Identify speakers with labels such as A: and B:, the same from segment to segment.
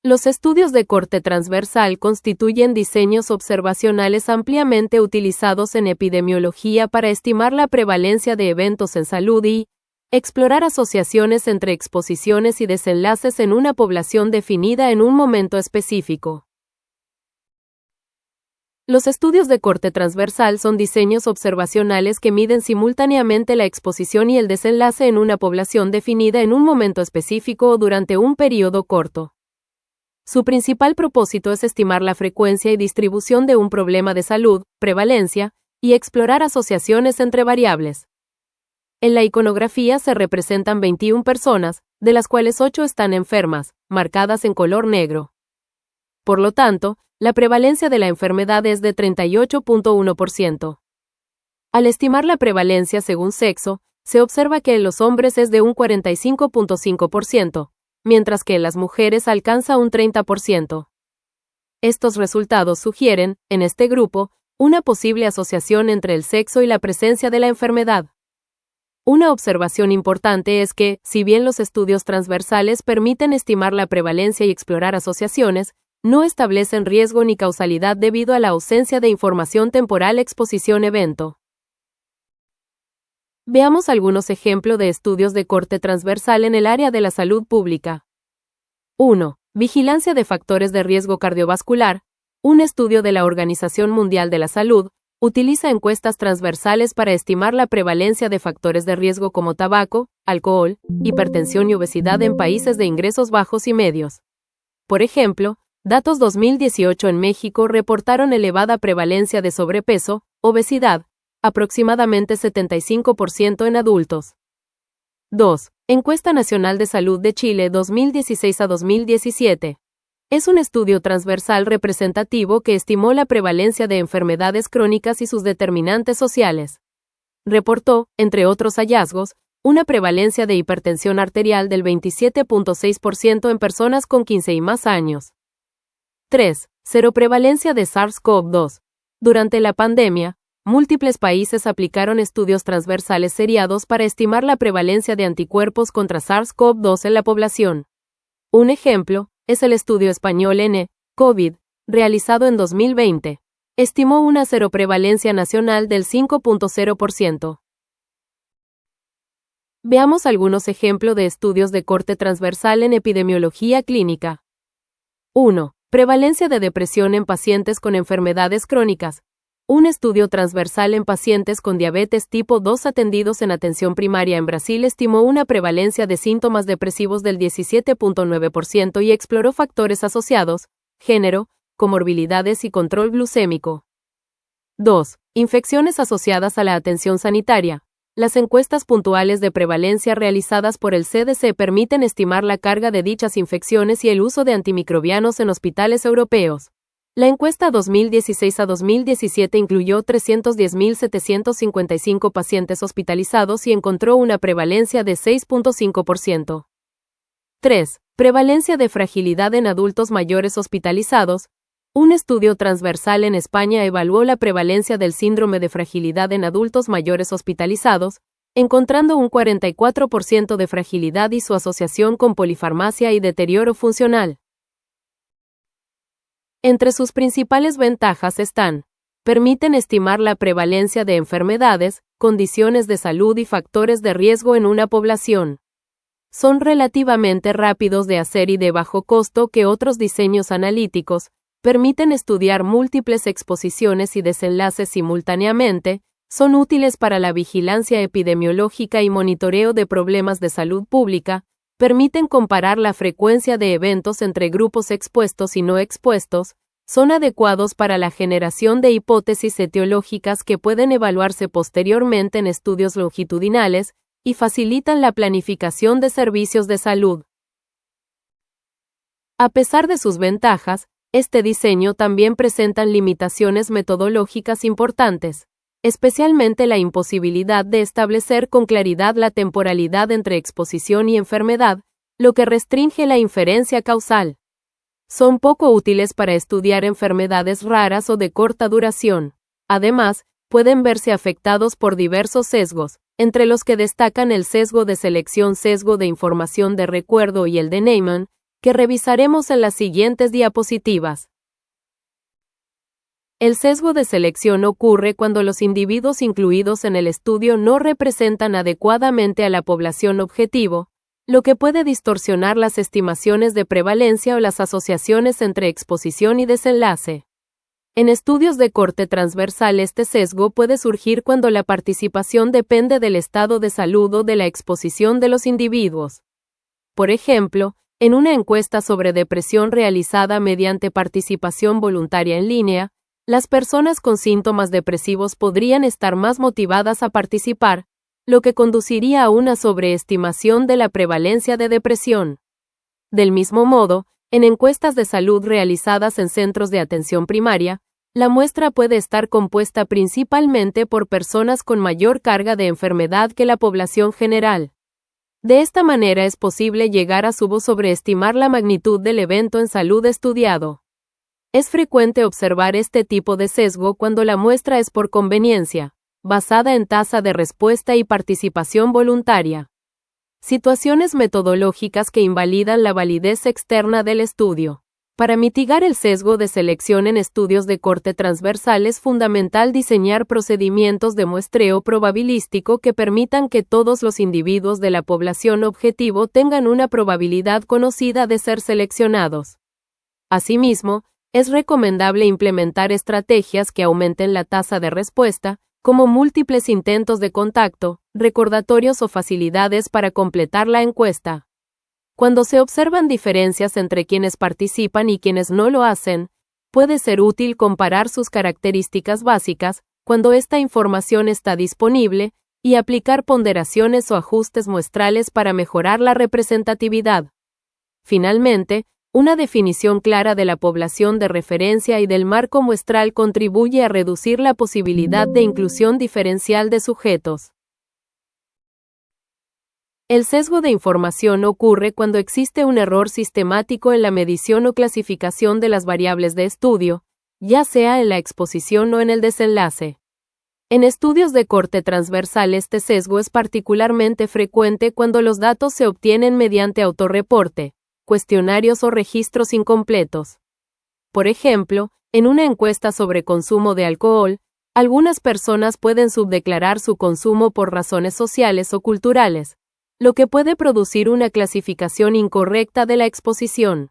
A: Los estudios de corte transversal constituyen diseños observacionales ampliamente utilizados en epidemiología para estimar la prevalencia de eventos en salud y explorar asociaciones entre exposiciones y desenlaces en una población definida en un momento específico. Los estudios de corte transversal son diseños observacionales que miden simultáneamente la exposición y el desenlace en una población definida en un momento específico o durante un periodo corto. Su principal propósito es estimar la frecuencia y distribución de un problema de salud, prevalencia, y explorar asociaciones entre variables. En la iconografía se representan 21 personas, de las cuales 8 están enfermas, marcadas en color negro. Por lo tanto, la prevalencia de la enfermedad es de 38.1%. Al estimar la prevalencia según sexo, se observa que en los hombres es de un 45.5%. Mientras que en las mujeres alcanza un 30%. Estos resultados sugieren, en este grupo, una posible asociación entre el sexo y la presencia de la enfermedad. Una observación importante es que, si bien los estudios transversales permiten estimar la prevalencia y explorar asociaciones, no establecen riesgo ni causalidad debido a la ausencia de información temporal exposición-evento. Veamos algunos ejemplos de estudios de corte transversal en el área de la salud pública. 1. Vigilancia de factores de riesgo cardiovascular. Un estudio de la Organización Mundial de la Salud utiliza encuestas transversales para estimar la prevalencia de factores de riesgo como tabaco, alcohol, hipertensión y obesidad en países de ingresos bajos y medios. Por ejemplo, datos 2018 en México reportaron elevada prevalencia de sobrepeso, obesidad, aproximadamente 75% en adultos. 2. Encuesta Nacional de Salud de Chile 2016 a 2017. Es un estudio transversal representativo que estimó la prevalencia de enfermedades crónicas y sus determinantes sociales. Reportó, entre otros hallazgos, una prevalencia de hipertensión arterial del 27.6% en personas con 15 y más años. 3. Cero prevalencia de SARS-CoV-2. Durante la pandemia, múltiples países aplicaron estudios transversales seriados para estimar la prevalencia de anticuerpos contra SARS-CoV-2 en la población. Un ejemplo es el estudio español N-COVID, realizado en 2020. Estimó una seroprevalencia nacional del 5.0%. Veamos algunos ejemplos de estudios de corte transversal en epidemiología clínica. 1. Prevalencia de depresión en pacientes con enfermedades crónicas. Un estudio transversal en pacientes con diabetes tipo 2 atendidos en atención primaria en Brasil estimó una prevalencia de síntomas depresivos del 17.9% y exploró factores asociados, género, comorbilidades y control glucémico. 2. Infecciones asociadas a la atención sanitaria. Las encuestas puntuales de prevalencia realizadas por el CDC permiten estimar la carga de dichas infecciones y el uso de antimicrobianos en hospitales europeos. La encuesta 2016 a 2017 incluyó 310.755 pacientes hospitalizados y encontró una prevalencia de 6.5%. 3. Prevalencia de fragilidad en adultos mayores hospitalizados. Un estudio transversal en España evaluó la prevalencia del síndrome de fragilidad en adultos mayores hospitalizados, encontrando un 44% de fragilidad y su asociación con polifarmacia y deterioro funcional. Entre sus principales ventajas están: permiten estimar la prevalencia de enfermedades, condiciones de salud y factores de riesgo en una población. Son relativamente rápidos de hacer y de bajo costo que otros diseños analíticos, permiten estudiar múltiples exposiciones y desenlaces simultáneamente, son útiles para la vigilancia epidemiológica y monitoreo de problemas de salud pública, permiten comparar la frecuencia de eventos entre grupos expuestos y no expuestos, son adecuados para la generación de hipótesis etiológicas que pueden evaluarse posteriormente en estudios longitudinales, y facilitan la planificación de servicios de salud. A pesar de sus ventajas, este diseño también presenta limitaciones metodológicas importantes, especialmente la imposibilidad de establecer con claridad la temporalidad entre exposición y enfermedad, lo que restringe la inferencia causal. Son poco útiles para estudiar enfermedades raras o de corta duración. Además, pueden verse afectados por diversos sesgos, entre los que destacan el sesgo de selección, sesgo de información de recuerdo y el de Neyman, que revisaremos en las siguientes diapositivas. El sesgo de selección ocurre cuando los individuos incluidos en el estudio no representan adecuadamente a la población objetivo, lo que puede distorsionar las estimaciones de prevalencia o las asociaciones entre exposición y desenlace. En estudios de corte transversal, este sesgo puede surgir cuando la participación depende del estado de salud o de la exposición de los individuos. Por ejemplo, en una encuesta sobre depresión realizada mediante participación voluntaria en línea, las personas con síntomas depresivos podrían estar más motivadas a participar, lo que conduciría a una sobreestimación de la prevalencia de depresión. Del mismo modo, en encuestas de salud realizadas en centros de atención primaria, la muestra puede estar compuesta principalmente por personas con mayor carga de enfermedad que la población general. De esta manera es posible llegar a sobreestimar la magnitud del evento en salud estudiado. Es frecuente observar este tipo de sesgo cuando la muestra es por conveniencia, basada en tasa de respuesta y participación voluntaria. Situaciones metodológicas que invalidan la validez externa del estudio. Para mitigar el sesgo de selección en estudios de corte transversal es fundamental diseñar procedimientos de muestreo probabilístico que permitan que todos los individuos de la población objetivo tengan una probabilidad conocida de ser seleccionados. Asimismo, es recomendable implementar estrategias que aumenten la tasa de respuesta, como múltiples intentos de contacto, recordatorios o facilidades para completar la encuesta. Cuando se observan diferencias entre quienes participan y quienes no lo hacen, puede ser útil comparar sus características básicas, cuando esta información está disponible, y aplicar ponderaciones o ajustes muestrales para mejorar la representatividad. Finalmente, una definición clara de la población de referencia y del marco muestral contribuye a reducir la posibilidad de inclusión diferencial de sujetos. El sesgo de información ocurre cuando existe un error sistemático en la medición o clasificación de las variables de estudio, ya sea en la exposición o en el desenlace. En estudios de corte transversal, este sesgo es particularmente frecuente cuando los datos se obtienen mediante autorreporte, cuestionarios o registros incompletos. Por ejemplo, en una encuesta sobre consumo de alcohol, algunas personas pueden subdeclarar su consumo por razones sociales o culturales, lo que puede producir una clasificación incorrecta de la exposición.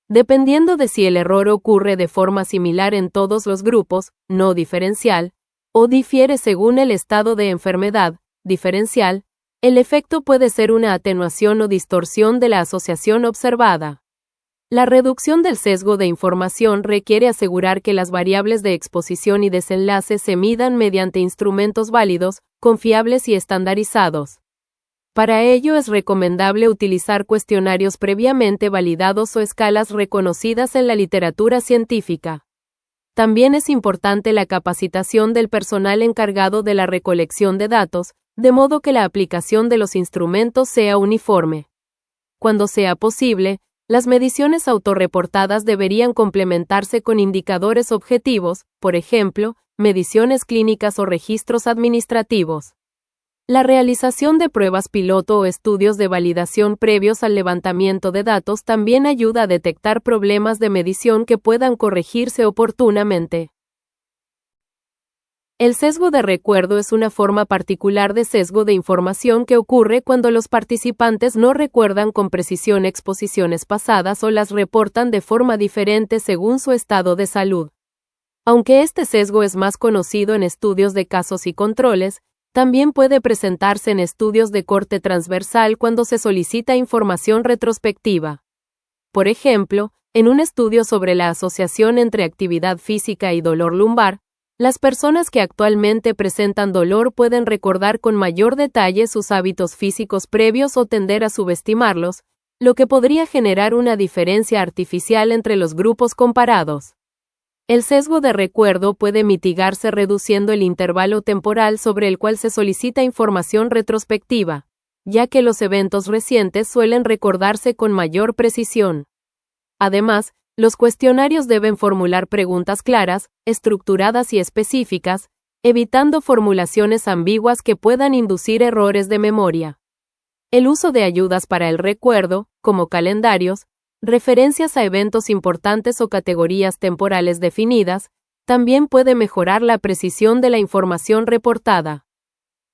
A: Dependiendo de si el error ocurre de forma similar en todos los grupos, no diferencial, o difiere según el estado de enfermedad, diferencial, el efecto puede ser una atenuación o distorsión de la asociación observada. La reducción del sesgo de información requiere asegurar que las variables de exposición y desenlace se midan mediante instrumentos válidos, confiables y estandarizados. Para ello es recomendable utilizar cuestionarios previamente validados o escalas reconocidas en la literatura científica. También es importante la capacitación del personal encargado de la recolección de datos, de modo que la aplicación de los instrumentos sea uniforme. Cuando sea posible, las mediciones autorreportadas deberían complementarse con indicadores objetivos, por ejemplo, mediciones clínicas o registros administrativos. La realización de pruebas piloto o estudios de validación previos al levantamiento de datos también ayuda a detectar problemas de medición que puedan corregirse oportunamente. El sesgo de recuerdo es una forma particular de sesgo de información que ocurre cuando los participantes no recuerdan con precisión exposiciones pasadas o las reportan de forma diferente según su estado de salud. Aunque este sesgo es más conocido en estudios de casos y controles, también puede presentarse en estudios de corte transversal cuando se solicita información retrospectiva. Por ejemplo, en un estudio sobre la asociación entre actividad física y dolor lumbar, las personas que actualmente presentan dolor pueden recordar con mayor detalle sus hábitos físicos previos o tender a subestimarlos, lo que podría generar una diferencia artificial entre los grupos comparados. El sesgo de recuerdo puede mitigarse reduciendo el intervalo temporal sobre el cual se solicita información retrospectiva, ya que los eventos recientes suelen recordarse con mayor precisión. Además, los cuestionarios deben formular preguntas claras, estructuradas y específicas, evitando formulaciones ambiguas que puedan inducir errores de memoria. El uso de ayudas para el recuerdo, como calendarios, referencias a eventos importantes o categorías temporales definidas, también puede mejorar la precisión de la información reportada.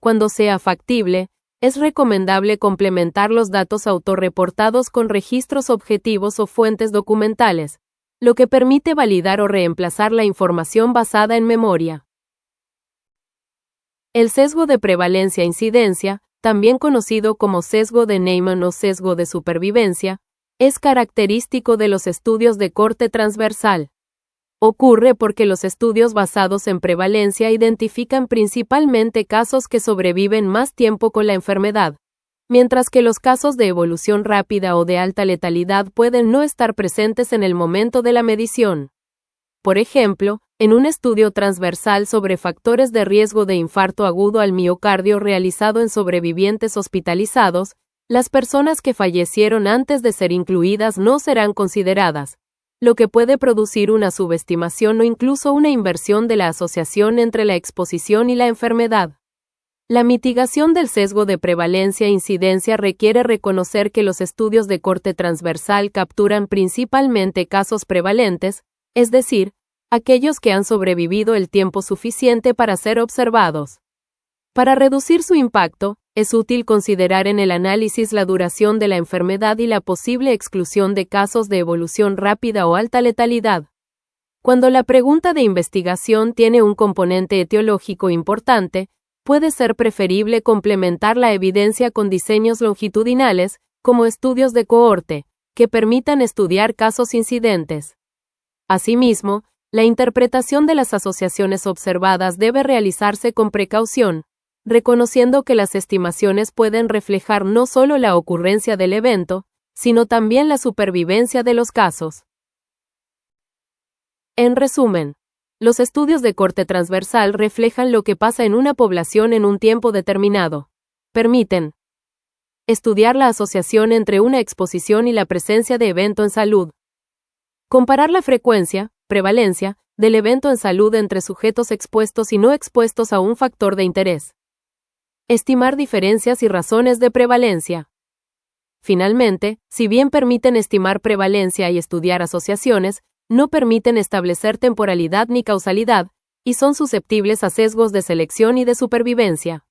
A: Cuando sea factible, es recomendable complementar los datos autorreportados con registros objetivos o fuentes documentales, lo que permite validar o reemplazar la información basada en memoria. El sesgo de prevalencia-incidencia, también conocido como sesgo de Neyman o sesgo de supervivencia, es característico de los estudios de corte transversal. Ocurre porque los estudios basados en prevalencia identifican principalmente casos que sobreviven más tiempo con la enfermedad, mientras que los casos de evolución rápida o de alta letalidad pueden no estar presentes en el momento de la medición. Por ejemplo, en un estudio transversal sobre factores de riesgo de infarto agudo al miocardio realizado en sobrevivientes hospitalizados, las personas que fallecieron antes de ser incluidas no serán consideradas, lo que puede producir una subestimación o incluso una inversión de la asociación entre la exposición y la enfermedad. La mitigación del sesgo de prevalencia-incidencia requiere reconocer que los estudios de corte transversal capturan principalmente casos prevalentes, es decir, aquellos que han sobrevivido el tiempo suficiente para ser observados. Para reducir su impacto, es útil considerar en el análisis la duración de la enfermedad y la posible exclusión de casos de evolución rápida o alta letalidad. Cuando la pregunta de investigación tiene un componente etiológico importante, puede ser preferible complementar la evidencia con diseños longitudinales, como estudios de cohorte, que permitan estudiar casos incidentes. Asimismo, la interpretación de las asociaciones observadas debe realizarse con precaución, reconociendo que las estimaciones pueden reflejar no solo la ocurrencia del evento, sino también la supervivencia de los casos. En resumen, los estudios de corte transversal reflejan lo que pasa en una población en un tiempo determinado. Permiten estudiar la asociación entre una exposición y la presencia de evento en salud. Comparar la frecuencia, prevalencia, del evento en salud entre sujetos expuestos y no expuestos a un factor de interés. Estimar diferencias y razones de prevalencia. Finalmente, si bien permiten estimar prevalencia y estudiar asociaciones, no permiten establecer temporalidad ni causalidad, y son susceptibles a sesgos de selección y de supervivencia.